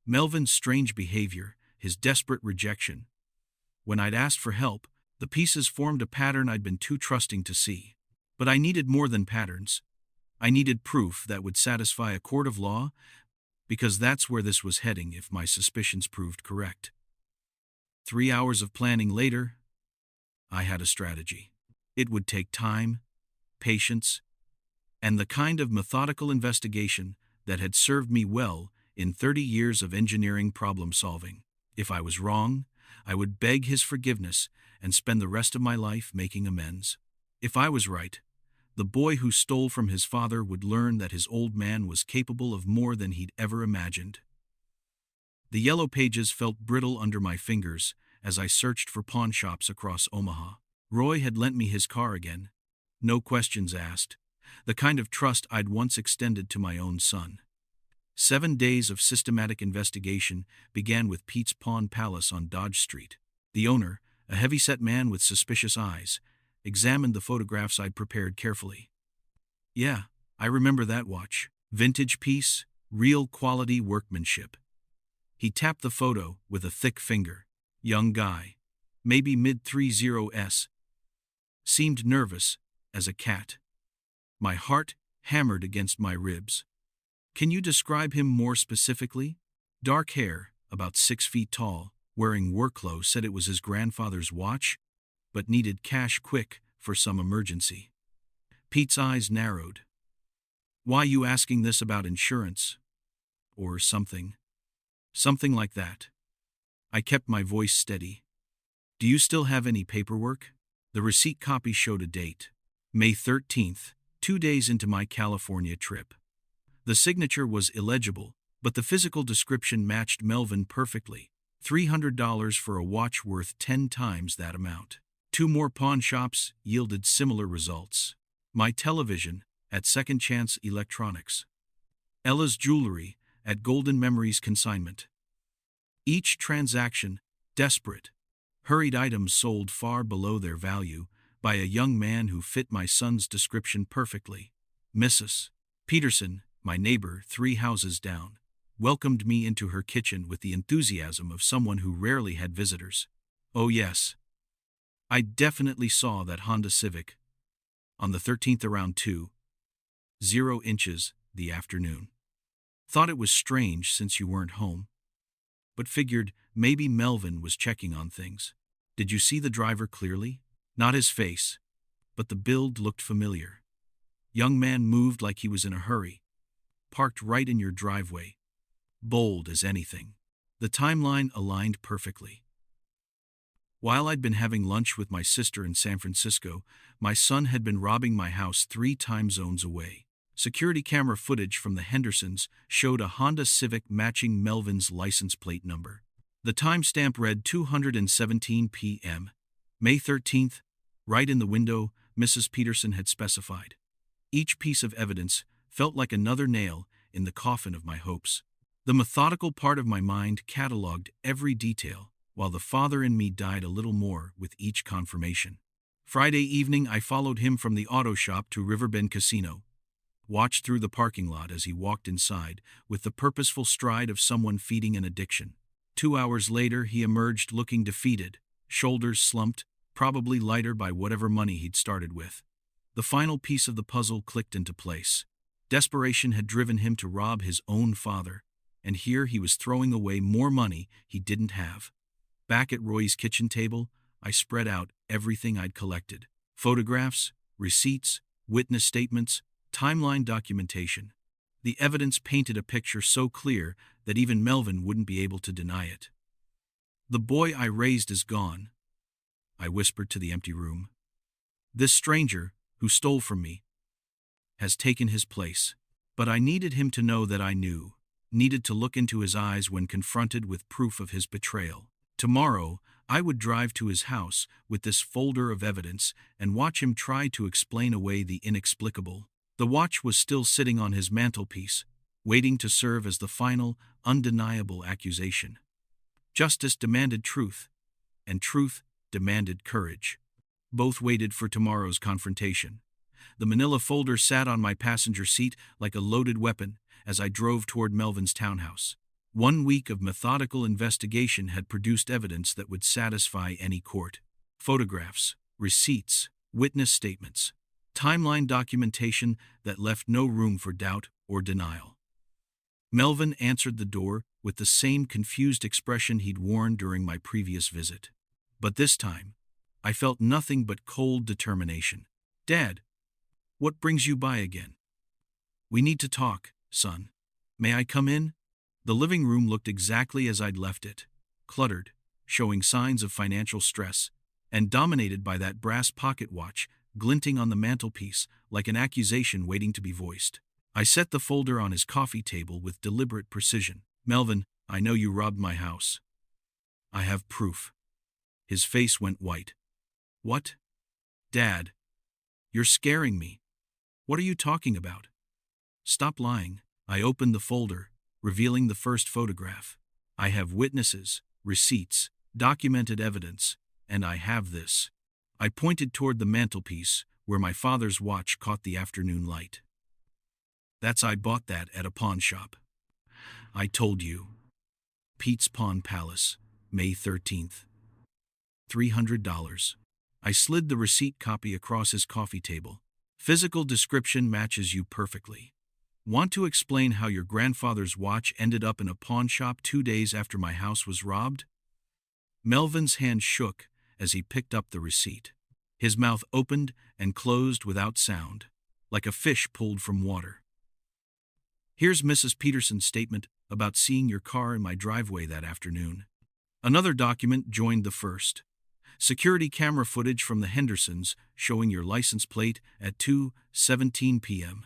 Melvin's strange behavior, his desperate rejection. When I'd asked for help, the pieces formed a pattern I'd been too trusting to see. But I needed more than patterns. I needed proof that would satisfy a court of law, because that's where this was heading if my suspicions proved correct. 3 hours of planning later, I had a strategy. It would take time, patience, and the kind of methodical investigation that had served me well in 30 years of engineering problem solving. If I was wrong, I would beg his forgiveness and spend the rest of my life making amends. If I was right, the boy who stole from his father would learn that his old man was capable of more than he'd ever imagined. The yellow pages felt brittle under my fingers as I searched for pawn shops across Omaha. Roy had lent me his car again. No questions asked. The kind of trust I'd once extended to my own son. 7 days of systematic investigation began with Pete's Pawn Palace on Dodge Street. The owner, a heavy-set man with suspicious eyes, examined the photographs I'd prepared carefully. Yeah, I remember that watch. Vintage piece, real quality workmanship. He tapped the photo with a thick finger. Young guy, maybe mid-30s. Seemed nervous as a cat. My heart hammered against my ribs. Can you describe him more specifically? Dark hair, about 6 feet tall, wearing work clothes, said it was his grandfather's watch, but needed cash quick for some emergency. Pete's eyes narrowed. Why you asking this about insurance? Or something. Something like that. I kept my voice steady. Do you still have any paperwork? The receipt copy showed a date. May 13th, 2 days into my California trip. The signature was illegible, but the physical description matched Melvin perfectly. $300 for a watch worth 10 times that amount. 2 more pawn shops yielded similar results. My television at Second Chance Electronics. Ella's jewelry at Golden Memories Consignment. Each transaction, desperate. Hurried items sold far below their value by a young man who fit my son's description perfectly. Mrs. Peterson, my neighbor 3 houses down, welcomed me into her kitchen with the enthusiasm of someone who rarely had visitors. Oh yes. I definitely saw that Honda Civic on the 13th around 2:00 the afternoon. Thought it was strange since you weren't home, but figured maybe Melvin was checking on things. Did you see the driver clearly? Not his face, but the build looked familiar. Young man moved like he was in a hurry. Parked right in your driveway. Bold as anything. The timeline aligned perfectly. While I'd been having lunch with my sister in San Francisco, my son had been robbing my house 3 time zones away. Security camera footage from the Hendersons showed a Honda Civic matching Melvin's license plate number. The timestamp read 2:17 p.m. May 13th, right in the window Mrs. Peterson had specified. Each piece of evidence felt like another nail in the coffin of my hopes. The methodical part of my mind catalogued every detail, while the father in me died a little more with each confirmation. Friday evening, I followed him from the auto shop to Riverbend Casino, watched through the parking lot as he walked inside with the purposeful stride of someone feeding an addiction. 2 hours later, he emerged looking defeated, shoulders slumped, probably lighter by whatever money he'd started with. The final piece of the puzzle clicked into place. Desperation had driven him to rob his own father, and here he was throwing away more money he didn't have. Back at Roy's kitchen table, I spread out everything I'd collected: photographs, receipts, witness statements, timeline documentation. The evidence painted a picture so clear that even Melvin wouldn't be able to deny it. "The boy I raised is gone," I whispered to the empty room. "This stranger, who stole from me, has taken his place." But I needed him to know that I knew, needed to look into his eyes when confronted with proof of his betrayal. Tomorrow, I would drive to his house with this folder of evidence and watch him try to explain away the inexplicable. The watch was still sitting on his mantelpiece, waiting to serve as the final, undeniable accusation. Justice demanded truth, and truth demanded courage. Both waited for tomorrow's confrontation. The manila folder sat on my passenger seat like a loaded weapon as I drove toward Melvin's townhouse. 1 week of methodical investigation had produced evidence that would satisfy any court. Photographs, receipts, witness statements, timeline documentation that left no room for doubt or denial. Melvin answered the door with the same confused expression he'd worn during my previous visit. But this time, I felt nothing but cold determination. "Dad, what brings you by again?" "We need to talk, son. May I come in?" The living room looked exactly as I'd left it, cluttered, showing signs of financial stress, and dominated by that brass pocket watch glinting on the mantelpiece like an accusation waiting to be voiced. I set the folder on his coffee table with deliberate precision. "Melvin, I know you robbed my house. I have proof." His face went white. "What? Dad, you're scaring me. What are you talking about?" "Stop lying." I opened the folder, revealing the first photograph. "I have witnesses, receipts, documented evidence, and I have this." I pointed toward the mantelpiece, where my father's watch caught the afternoon light. I bought that at a pawn shop. I told you." Pete's Pawn Palace, May 13th. $300. I slid the receipt copy across his coffee table. "Physical description matches you perfectly. Want to explain how your grandfather's watch ended up in a pawn shop 2 days after my house was robbed?" Melvin's hand shook as he picked up the receipt. His mouth opened and closed without sound, like a fish pulled from water. "Here's Mrs. Peterson's statement about seeing your car in my driveway that afternoon." Another document joined the first. "Security camera footage from the Hendersons showing your license plate at 2:17 p.m.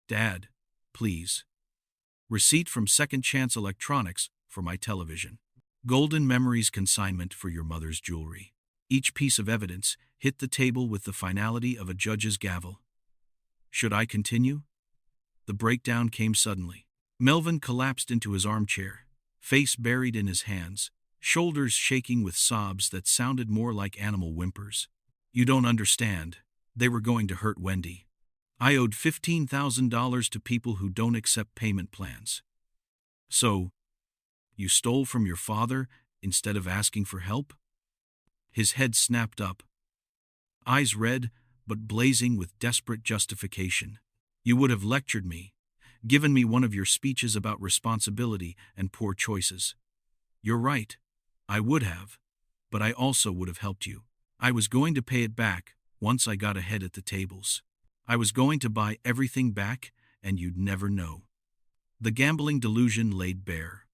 "Dad, please." Receipt from Second Chance Electronics for my television. "Golden Memories consignment for your mother's jewelry." Each piece of evidence hit the table with the finality of a judge's gavel. Should I continue? The breakdown came suddenly. Melvin collapsed into his armchair, face buried in his hands, shoulders shaking with sobs that sounded more like animal whimpers. "You don't understand. They were going to hurt Wendy. I owed $15,000 to people who don't accept payment plans." "So, you stole from your father instead of asking for help?" His head snapped up, eyes red but blazing with desperate justification. "You would have lectured me, given me one of your speeches about responsibility and poor choices. You're right, I would have, but I also would have helped you. I was going to pay it back once I got ahead at the tables. I was going to buy everything back, and you'd never know." The gambling delusion laid bare.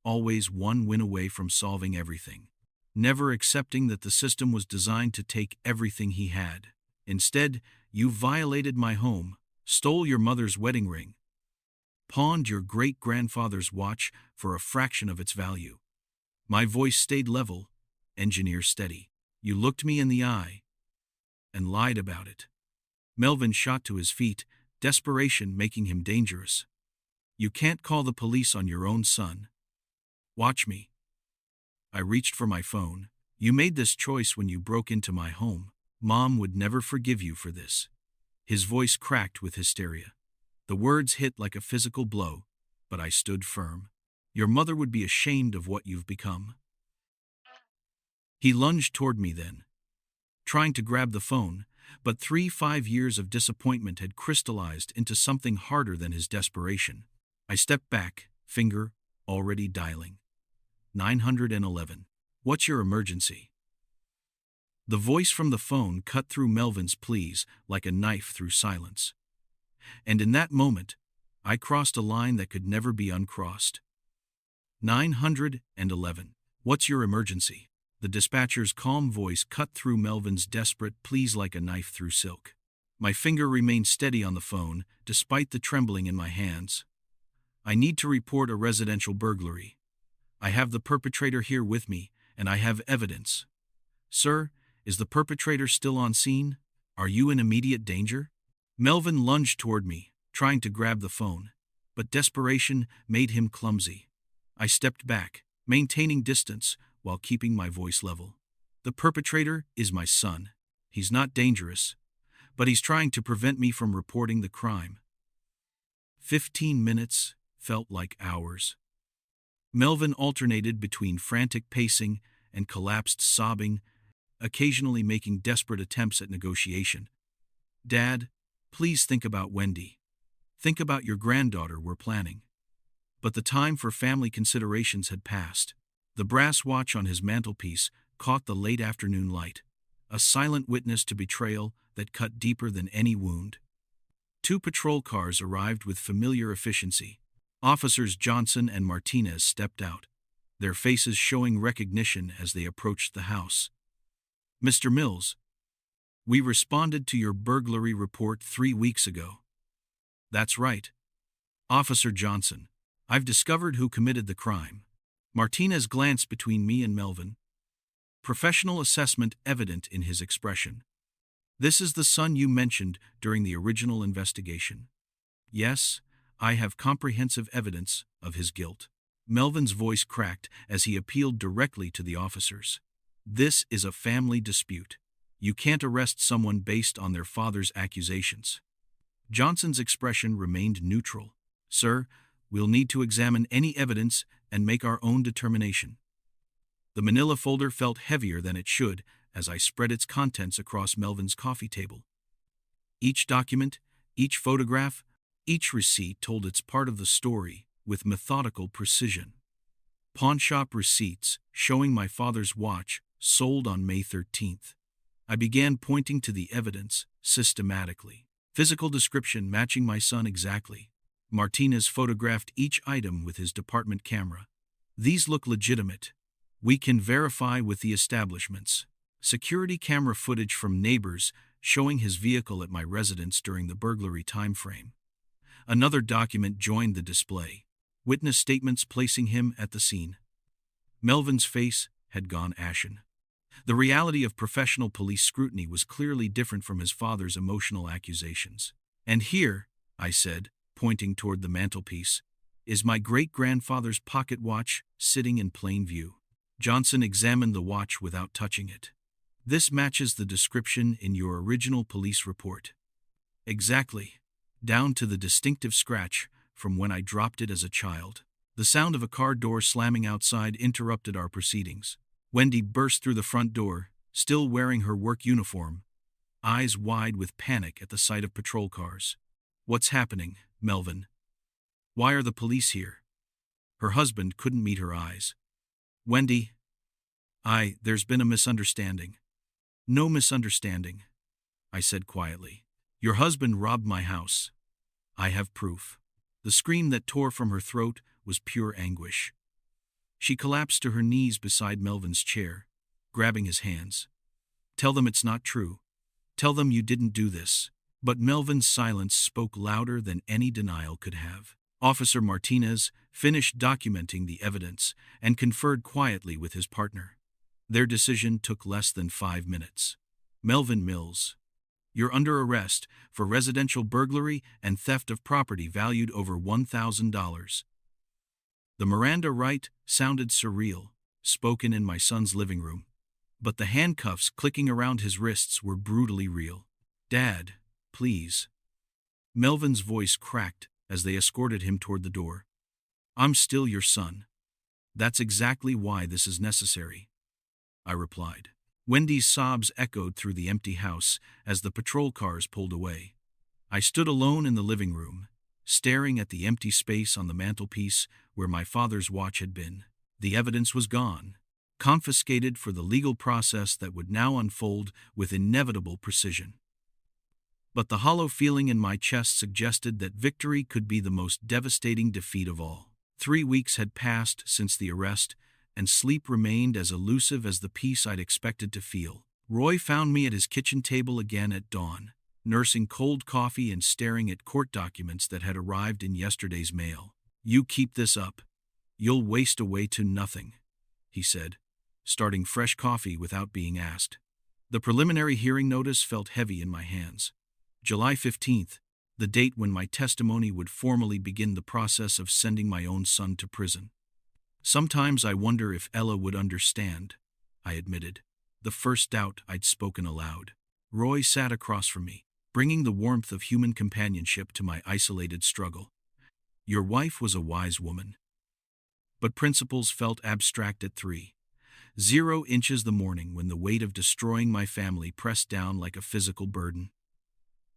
Always one win away from solving everything. Never accepting that the system was designed to take everything he had. Instead, you violated my home, stole your mother's wedding ring, pawned your great-grandfather's watch for a fraction of its value. My voice stayed level, engineer steady. "You looked me in the eye and lied about it." Melvin shot to his feet, desperation making him dangerous. You can't call the police on your own son. Watch me. I reached for my phone. You made this choice when you broke into my home. Mom would never forgive you for this. His voice cracked with hysteria. The words hit like a physical blow, but I stood firm. Your mother would be ashamed of what you've become. He lunged toward me then, trying to grab the phone, but 5 years of disappointment had crystallized into something harder than his desperation. I stepped back, finger already dialing. 911. What's your emergency? The voice from the phone cut through Melvin's pleas like a knife through silence. And in that moment, I crossed a line that could never be uncrossed. 911. What's your emergency? The dispatcher's calm voice cut through Melvin's desperate pleas like a knife through silk. My finger remained steady on the phone, despite the trembling in my hands. I need to report a residential burglary. I have the perpetrator here with me, and I have evidence. Sir, is the perpetrator still on scene? Are you in immediate danger? Melvin lunged toward me, trying to grab the phone, but desperation made him clumsy. I stepped back, maintaining distance while keeping my voice level. The perpetrator is my son. He's not dangerous, but he's trying to prevent me from reporting the crime. 15 minutes felt like hours. Melvin alternated between frantic pacing and collapsed sobbing, occasionally making desperate attempts at negotiation. Dad, please think about Wendy. Think about your granddaughter we're planning. But the time for family considerations had passed. The brass watch on his mantelpiece caught the late afternoon light, a silent witness to betrayal that cut deeper than any wound. 2 patrol cars arrived with familiar efficiency. Officers Johnson and Martinez stepped out, their faces showing recognition as they approached the house. Mr. Mills, we responded to your burglary report 3 weeks ago. That's right. Officer Johnson, I've discovered who committed the crime. Martinez glanced between me and Melvin. Professional assessment evident in his expression. This is the son you mentioned during the original investigation. Yes, I have comprehensive evidence of his guilt. Melvin's voice cracked as he appealed directly to the officers. This is a family dispute. You can't arrest someone based on their father's accusations. Johnson's expression remained neutral. Sir, we'll need to examine any evidence and make our own determination. The manila folder felt heavier than it should as I spread its contents across Melvin's coffee table. Each document, each photograph, each receipt told its part of the story with methodical precision. Pawnshop receipts showing my father's watch sold on May 13th. I began pointing to the evidence systematically. Physical description matching my son exactly. Martinez photographed each item with his department camera. These look legitimate. We can verify with the establishments. Security camera footage from neighbors showing his vehicle at my residence during the burglary timeframe. Another document joined the display. Witness statements placing him at the scene. Melvin's face had gone ashen. The reality of professional police scrutiny was clearly different from his father's emotional accusations. And here, I said, pointing toward the mantelpiece, is my great-grandfather's pocket watch sitting in plain view. Johnson examined the watch without touching it. This matches the description in your original police report. Exactly, down to the distinctive scratch from when I dropped it as a child. The sound of a car door slamming outside interrupted our proceedings. Wendy burst through the front door, still wearing her work uniform, eyes wide with panic at the sight of patrol cars. What's happening, Melvin? Why are the police here? Her husband couldn't meet her eyes. Wendy, there's been a misunderstanding. No misunderstanding, I said quietly. Your husband robbed my house. I have proof. The scream that tore from her throat was pure anguish. She collapsed to her knees beside Melvin's chair, grabbing his hands. Tell them it's not true. Tell them you didn't do this. But Melvin's silence spoke louder than any denial could have. Officer Martinez finished documenting the evidence and conferred quietly with his partner. Their decision took less than 5 minutes. Melvin Mills, You're under arrest for residential burglary and theft of property valued over $1,000. The Miranda right sounded surreal, spoken in my son's living room, but the handcuffs clicking around his wrists were brutally real. Dad, please. Melvin's voice cracked as they escorted him toward the door. I'm still your son. That's exactly why this is necessary, I replied. Wendy's sobs echoed through the empty house as the patrol cars pulled away. I stood alone in the living room, staring at the empty space on the mantelpiece where my father's watch had been. The evidence was gone, confiscated for the legal process that would now unfold with inevitable precision. But the hollow feeling in my chest suggested that victory could be the most devastating defeat of all. 3 weeks had passed since the arrest, and sleep remained as elusive as the peace I'd expected to feel. Roy found me at his kitchen table again at dawn, nursing cold coffee and staring at court documents that had arrived in yesterday's mail. You keep this up, you'll waste away to nothing, he said, starting fresh coffee without being asked. The preliminary hearing notice felt heavy in my hands. July 15th, the date when my testimony would formally begin the process of sending my own son to prison. Sometimes I wonder if Ella would understand, I admitted, the first doubt I'd spoken aloud. Roy sat across from me, bringing the warmth of human companionship to my isolated struggle. Your wife was a wise woman. But principles felt abstract at 3:00 the morning when the weight of destroying my family pressed down like a physical burden.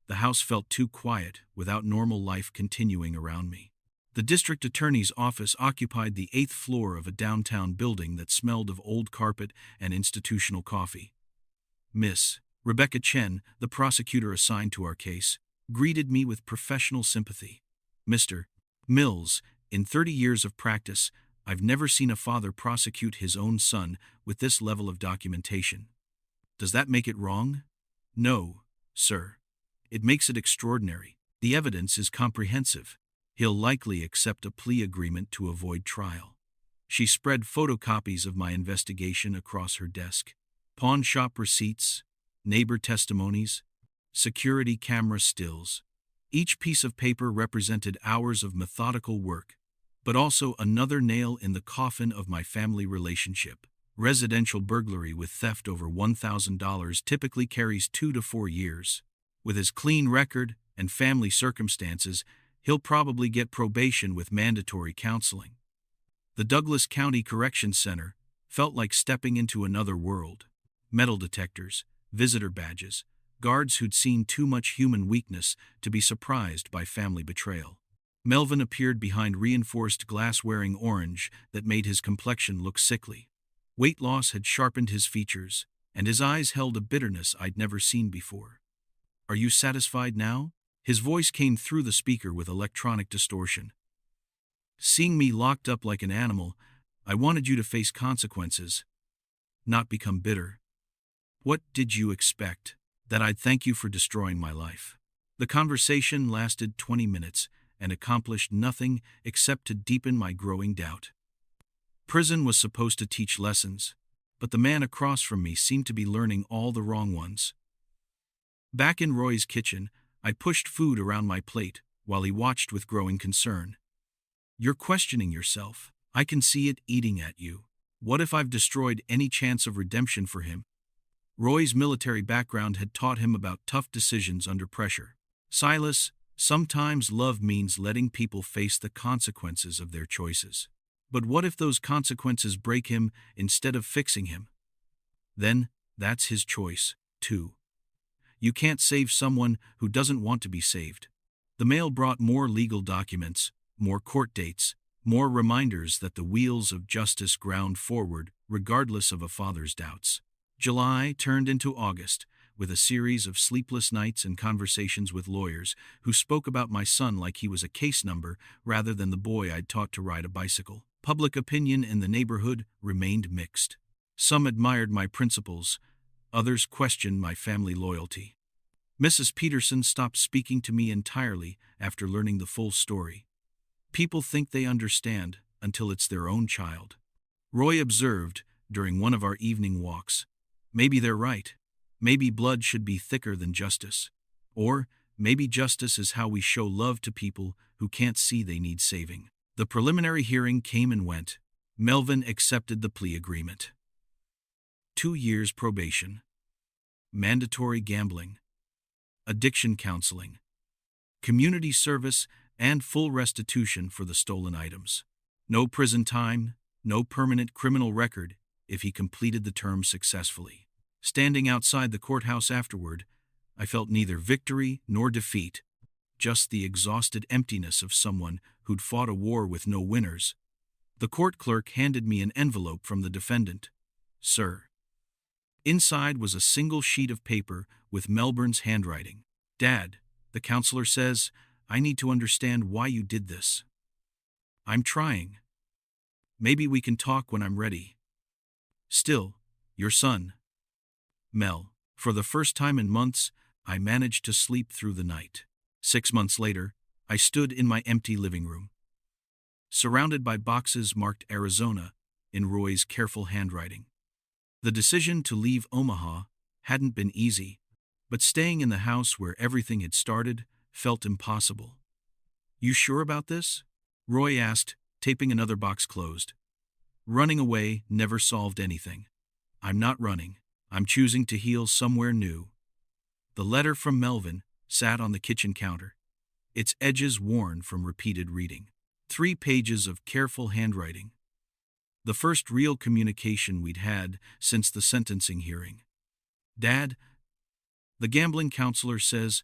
The house felt too quiet without normal life continuing around me. The district attorney's office occupied the 8th floor of a downtown building that smelled of old carpet and institutional coffee. Miss Rebecca Chen, the prosecutor assigned to our case, greeted me with professional sympathy. Mr. Mills, in 30 years of practice, I've never seen a father prosecute his own son with this level of documentation. Does that make it wrong? No, sir. It makes it extraordinary. The evidence is comprehensive. He'll likely accept a plea agreement to avoid trial. She spread photocopies of my investigation across her desk. Pawn shop receipts, neighbor testimonies, security camera stills. Each piece of paper represented hours of methodical work, but also another nail in the coffin of my family relationship. Residential burglary with theft over $1,000 typically carries 2 to 4 years. With his clean record and family circumstances, he'll probably get probation with mandatory counseling. The Douglas County Corrections Center felt like stepping into another world. Metal detectors, visitor badges, guards who'd seen too much human weakness to be surprised by family betrayal. Melvin appeared behind reinforced glass wearing orange that made his complexion look sickly. Weight loss had sharpened his features, and his eyes held a bitterness I'd never seen before. Are you satisfied now? His voice came through the speaker with electronic distortion. Seeing me locked up like an animal, I wanted you to face consequences, not become bitter. What did you expect? That I'd thank you for destroying my life? The conversation lasted 20 minutes and accomplished nothing except to deepen my growing doubt. Prison was supposed to teach lessons, but the man across from me seemed to be learning all the wrong ones. Back in Roy's kitchen, I pushed food around my plate while he watched with growing concern. You're questioning yourself. I can see it eating at you. What if I've destroyed any chance of redemption for him? Roy's military background had taught him about tough decisions under pressure. Silas, sometimes love means letting people face the consequences of their choices. But what if those consequences break him instead of fixing him? Then, that's his choice, too. You can't save someone who doesn't want to be saved. The mail brought more legal documents, more court dates, more reminders that the wheels of justice ground forward regardless of a father's doubts. July turned into August, with a series of sleepless nights and conversations with lawyers who spoke about my son like he was a case number rather than the boy I'd taught to ride a bicycle. Public opinion in the neighborhood remained mixed. Some admired my principles, others questioned my family loyalty. Mrs. Peterson stopped speaking to me entirely after learning the full story. People think they understand until it's their own child. Roy observed, during one of our evening walks, maybe they're right. Maybe blood should be thicker than justice. Or maybe justice is how we show love to people who can't see they need saving. The preliminary hearing came and went. Melvin accepted the plea agreement. 2 years probation. Mandatory gambling. Addiction counseling. Community service and full restitution for the stolen items. No prison time, no permanent criminal record if he completed the term successfully. Standing outside the courthouse afterward, I felt neither victory nor defeat, just the exhausted emptiness of someone who'd fought a war with no winners. The court clerk handed me an envelope from the defendant. "Sir." Inside was a single sheet of paper with Melbourne's handwriting. "Dad," the counselor says, "I need to understand why you did this." "I'm trying. Maybe we can talk when I'm ready. Still, your son." Mel. For the first time in months, I managed to sleep through the night. 6 months later, I stood in my empty living room, surrounded by boxes marked Arizona in Roy's careful handwriting. The decision to leave Omaha hadn't been easy, but staying in the house where everything had started felt impossible. "You sure about this?" Roy asked, taping another box closed. "Running away never solved anything." "I'm not running. I'm choosing to heal somewhere new." The letter from Melvin sat on the kitchen counter, its edges worn from repeated reading. 3 pages of careful handwriting. The first real communication we'd had since the sentencing hearing. "Dad," the gambling counselor says,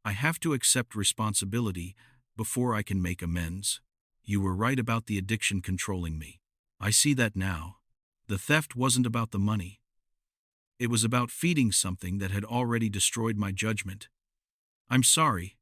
"I have to accept responsibility before I can make amends. You were right about the addiction controlling me. I see that now. The theft wasn't about the money. It was about feeding something that had already destroyed my judgment. I'm sorry.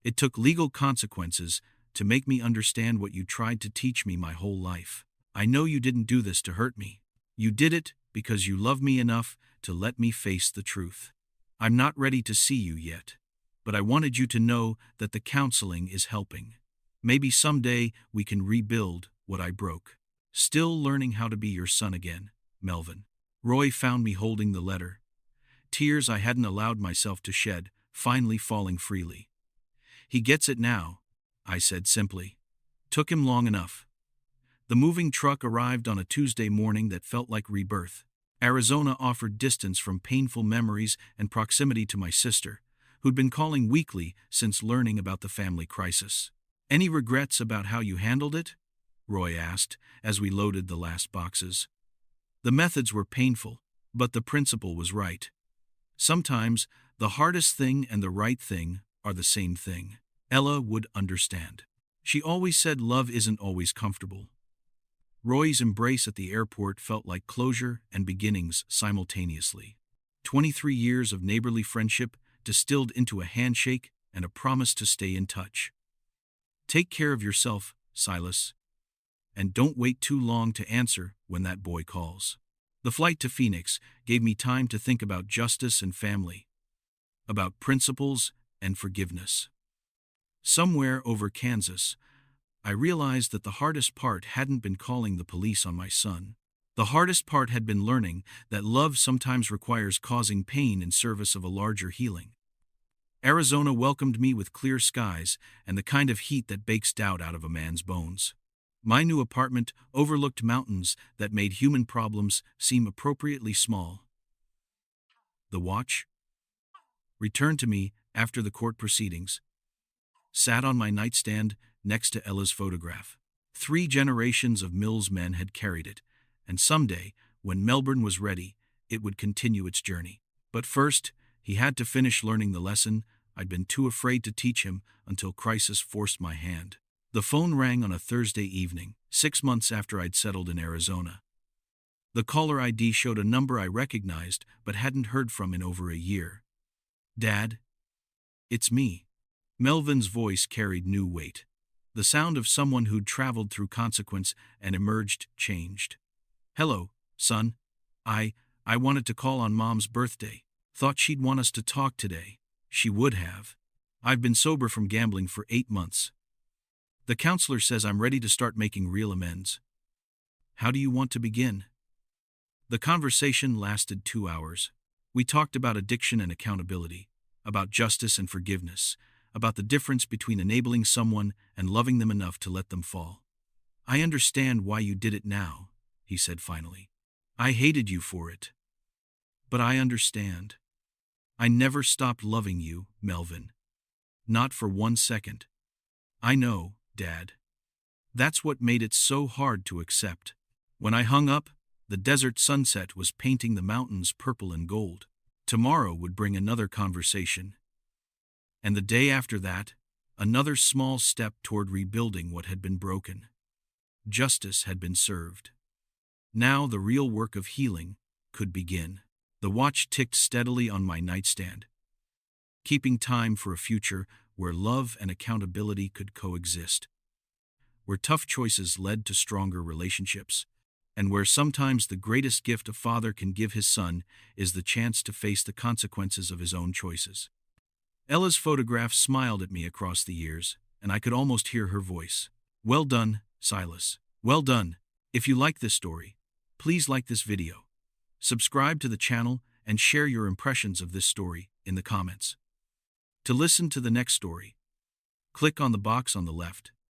It took legal consequences to make me understand what you tried to teach me my whole life. I know you didn't do this to hurt me. You did it because you love me enough to let me face the truth. I'm not ready to see you yet, but I wanted you to know that the counseling is helping. Maybe someday we can rebuild what I broke." Still learning how to be your son again, Melvin. Roy found me holding the letter. Tears I hadn't allowed myself to shed, finally falling freely. "He gets it now," I said simply. "Took him long enough." The moving truck arrived on a Tuesday morning that felt like rebirth. Arizona offered distance from painful memories and proximity to my sister, who'd been calling weekly since learning about the family crisis. "Any regrets about how you handled it?" Roy asked as we loaded the last boxes. The methods were painful, but the principle was right. Sometimes the hardest thing and the right thing are the same thing. Ella would understand. She always said love isn't always comfortable. Roy's embrace at the airport felt like closure and beginnings simultaneously. 23 years of neighborly friendship distilled into a handshake and a promise to stay in touch. "Take care of yourself, Silas. And don't wait too long to answer when that boy calls." The flight to Phoenix gave me time to think about justice and family, about principles and forgiveness. Somewhere over Kansas, I realized that the hardest part hadn't been calling the police on my son. The hardest part had been learning that love sometimes requires causing pain in service of a larger healing. Arizona welcomed me with clear skies and the kind of heat that bakes doubt out of a man's bones. My new apartment overlooked mountains that made human problems seem appropriately small. The watch, returned to me after the court proceedings, sat on my nightstand next to Ella's photograph. 3 generations of Mills men had carried it, and someday, when Melbourne was ready, it would continue its journey. But first, he had to finish learning the lesson I'd been too afraid to teach him until crisis forced my hand. The phone rang on a Thursday evening, 6 months after I'd settled in Arizona. The caller ID showed a number I recognized but hadn't heard from in over a year. "Dad, it's me." Melvin's voice carried new weight. The sound of someone who'd traveled through consequence and emerged changed. "Hello, son. I wanted to call on Mom's birthday. Thought she'd want us to talk today." She would have. "I've been sober from gambling for 8 months. The counselor says I'm ready to start making real amends. How do you want to begin?" The conversation lasted 2 hours. We talked about addiction and accountability, about justice and forgiveness, about the difference between enabling someone and loving them enough to let them fall. I understand why you did it now, he said finally. I hated you for it. But I understand. I never stopped loving you, Melvin. Not for 1 second. I know, Dad. That's what made it so hard to accept. When I hung up, the desert sunset was painting the mountains purple and gold. Tomorrow would bring another conversation. And the day after that, another small step toward rebuilding what had been broken. Justice had been served. Now the real work of healing could begin. The watch ticked steadily on my nightstand, keeping time for a future where love and accountability could coexist, where tough choices led to stronger relationships, and where sometimes the greatest gift a father can give his son is the chance to face the consequences of his own choices. Ella's photograph smiled at me across the years, and I could almost hear her voice. Well done, Silas. Well done. If you like this story, please like this video, subscribe to the channel, and share your impressions of this story in the comments. To listen to the next story, click on the box on the left.